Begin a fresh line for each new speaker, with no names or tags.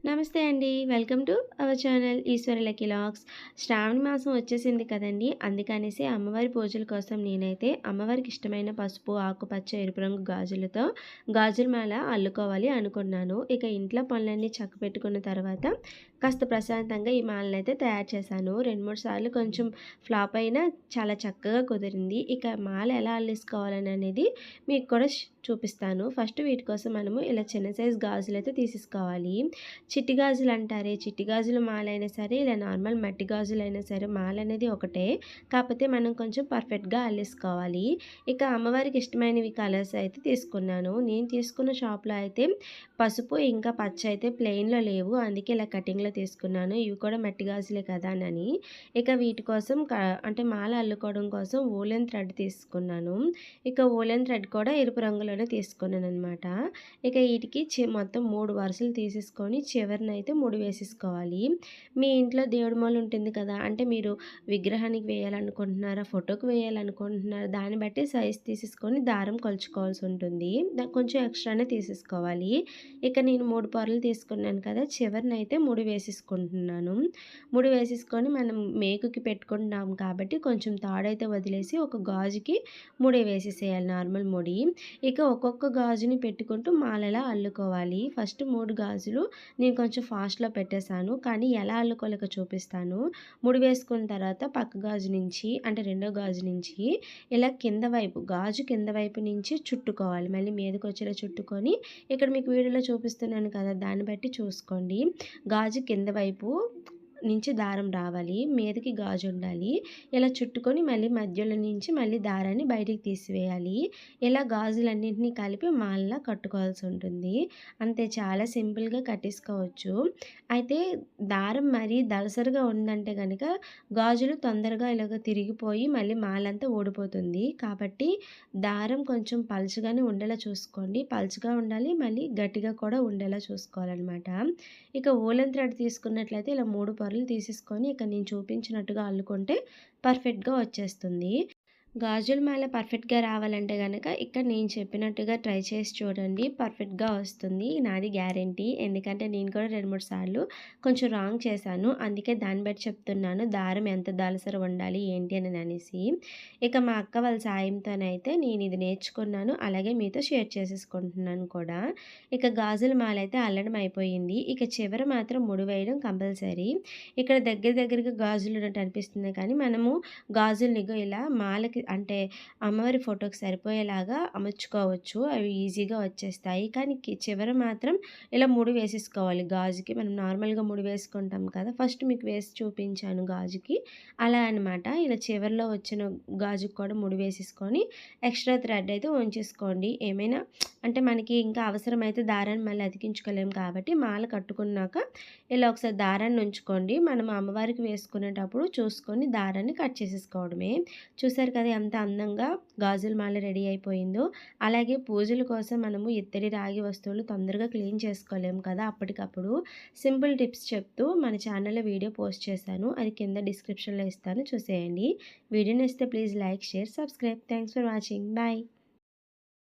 నమస్తే అండి. Welcome to our channel Eshwari lucky logs. శ్రావణ మాసం వచ్చేసింది కదండీ! అందుకనేసి అమ్మవారి పూజల కోసం నేనైతే అమ్మవారికి ఇష్టమైన పసుపు, ఆకుపచ్చ, ఎరుపు రంగు గాజులతో గాజుల మాల అల్లుకోవాలి అనుకున్నాను. ఇక ఇంట్లో పనులన్నీ చక్కబెట్టుకున్న తర్వాత కాస్త ప్రశాంతంగా ఈ మాలనైతే తయారు చేశాను. 2, 3 సార్లు కొంచెం ఫ్లాప్ అయినా చాలా చక్కగా కుదిరింది. ఇక మాల ఎలా అల్లేసుకోవాలనేది మీకు కూడా చూపిస్తాను. ఫస్ట్ వీటి కోసం మనము ఇలా చిన్న సైజు గాజులైతే తీసేసుకోవాలి. చిట్టి గాజులు అంటారే, చిట్టి గాజుల మాలైనా సరే, ఇలా నార్మల్ మట్టి గాజులైనా సరే మాలనేది ఒకటే. కాకపోతే మనం కొంచెం పర్ఫెక్ట్‌గా అల్లేసుకోవాలి. ఇక అమ్మవారికి ఇష్టమైనవి కలర్స్ అయితే తీసుకున్నాను. నేను తీసుకున్న షాప్‌లో అయితే పసుపు ఇంకా పచ్చ అయితే ప్లెయిన్‌లో లేవు. అందుకే ఇలా కటింగ్‌లో తీసుకున్నాను. ఇవి కూడా మట్టి గాజులే కదా అని. ఇక వీటి కోసం అంటే మాల అల్లుకోవడం కోసం వూలెన్ థ్రెడ్ తీసుకున్నాను. ఇక వూలెన్ థ్రెడ్ కూడా ఎరుపు రంగులోనే తీసుకున్నాననమాట. ఇక వీటికి మొత్తం 3 వరుసలు తీసేసుకొని చివరనైతే ముడి వేసేసుకోవాలి. మీ ఇంట్లో దేవుడి మాల ఉంటుంది కదా! అంటే మీరు విగ్రహానికి వేయాలనుకుంటున్నారా? ఫోటోకి వేయాలనుకుంటున్నారా? దాన్ని బట్టి సైజ్ తీసేసుకొని దారం కొలుచుకోవాల్సి ఉంటుంది. కొంచెం ఎక్స్ట్రానే తీసేసుకోవాలి. ఇక నేను 3 పొరలు తీసుకున్నాను కదా! చివరనైతే ముడి వేసేసుకుంటున్నాను. ముడి వేసేసుకొని మనం మేకుకి పెట్టుకుంటున్నాం కాబట్టి కొంచెం తాడైతే వదిలేసి ఒక గాజుకి ముడి వేసేసేయాలి, నార్మల్ ముడి. ఇక ఒక్కొక్క గాజుని పెట్టుకుంటూ మాలలా అల్లుకోవాలి. ఫస్ట్ 3 గాజులు నేను కొంచెం ఫాస్ట్‌లో పెట్టేశాను. కానీ ఎలా అల్లుకోలేక చూపిస్తాను. ముడి వేసుకున్న తర్వాత పక్క గాజు నుంచి అంటే రెండో గాజు నుంచి ఇలా కింద వైపు గాజు కింద వైపు నుంచి చుట్టుకోవాలి. మళ్ళీ మీదకొచ్చేలా చుట్టుకొని ఇక్కడ మీకు వీడియోలో చూపిస్తున్నాను కదా! దాన్ని బట్టి చూసుకోండి. గాజు కింద వైపు నుంచి దారం రావాలి. మీదకి గాజు ఉండాలి. ఇలా చుట్టుకొని మళ్ళీ మధ్యలో నుంచి మళ్ళీ దారాన్ని బయటికి తీసివేయాలి. ఇలా గాజులన్నింటినీ కలిపి మాలలా కట్టుకోవాల్సి ఉంటుంది. అంతే, చాలా సింపుల్‌గా కట్టేసుకోవచ్చు. అయితే దారం మరీ దళసరిగా ఉందంటే గనక గాజులు తొందరగా ఇలాగ తిరిగిపోయి మళ్ళీ మాలంతా ఊడిపోతుంది. కాబట్టి దారం కొంచెం పలుచగానే ఉండేలా చూసుకోండి. పలుచగా ఉండాలి, మళ్ళీ గట్టిగా కూడా ఉండేలా చూసుకోవాలనమాట. ఇక వూలెన్ థ్రెడ్ తీసుకున్నట్లయితే ఇలా 3 పొరలు తీసేసుకొని ఇక నేను చూపించినట్టుగా అల్లుకుంటే పర్ఫెక్ట్‌గా వచ్చేస్తుంది. గాజుల మాల పర్ఫెక్ట్‌గా రావాలంటే గనక ఇక్కడ నేను చెప్పినట్టుగా ట్రై చేసి చూడండి. పర్ఫెక్ట్‌గా వస్తుంది. నాది గ్యారంటీ. ఎందుకంటే నేను కూడా 2, 3 సార్లు కొంచెం రాంగ్ చేశాను. అందుకే దాన్ని బట్టి చెప్తున్నాను. దారం ఎంత దళసర ఉండాలి ఏంటి అని అనేసి. ఇక మా అక్క వాళ్ళ సాయంతోనైతే నేను ఇది నేర్చుకున్నాను. అలాగే మీతో షేర్ చేసేసుకుంటున్నాను కూడా. ఇక గాజుల మాల అయితే అల్లడం అయిపోయింది. ఇక చివర మాత్రం ముడి వేయడం కంపల్సరీ. ఇక్కడ దగ్గర దగ్గరగా గాజులు ఉన్నట్టు అనిపిస్తుంది కానీ మనము గాజుల్ని ఇలా మాలకి అంటే అమ్మవారి ఫోటోకి సరిపోయేలాగా అమర్చుకోవచ్చు. అవి ఈజీగా వచ్చేస్తాయి. కానీ చివర మాత్రం ఇలా ముడి వేసేసుకోవాలి గాజుకి. మనం నార్మల్‌గా ముడి వేసుకుంటాం కదా! ఫస్ట్ మీకు వేసి చూపించాను గాజుకి. అలా అనమాట. ఇలా చివరలో వచ్చిన గాజుకి కూడా ముడి వేసేసుకొని ఎక్స్ట్రా థ్రెడ్ అయితే ఉంచేసుకోండి. ఏమైనా అంటే మనకి ఇంకా అవసరమైతే దారాన్ని మళ్ళీ అతికించుకోలేము కాబట్టి మాల కట్టుకున్నాక ఇలా ఒకసారి దారాన్ని ఉంచుకోండి. మనం అమ్మవారికి వేసుకునేటప్పుడు చూసుకొని దారాన్ని కట్ చేసేసుకోవడమే. చూసారు కదా ఎంత అందంగా గాజుల మాల రెడీ అయిపోయిందో. అలాగే పూజల కోసం మనము ఇత్తడి, రాగి వస్తువులు తొందరగా క్లీన్ చేసుకోలేము కదా అప్పటికప్పుడు. సింపుల్ టిప్స్ చెప్తూ మన ఛానల్‌లో వీడియో పోస్ట్ చేశాను. అది కింద డిస్క్రిప్షన్‌లో ఇస్తాను, చూసేయండి. వీడియో నచ్చితే please like, share, subscribe. Thanks for watching. Bye.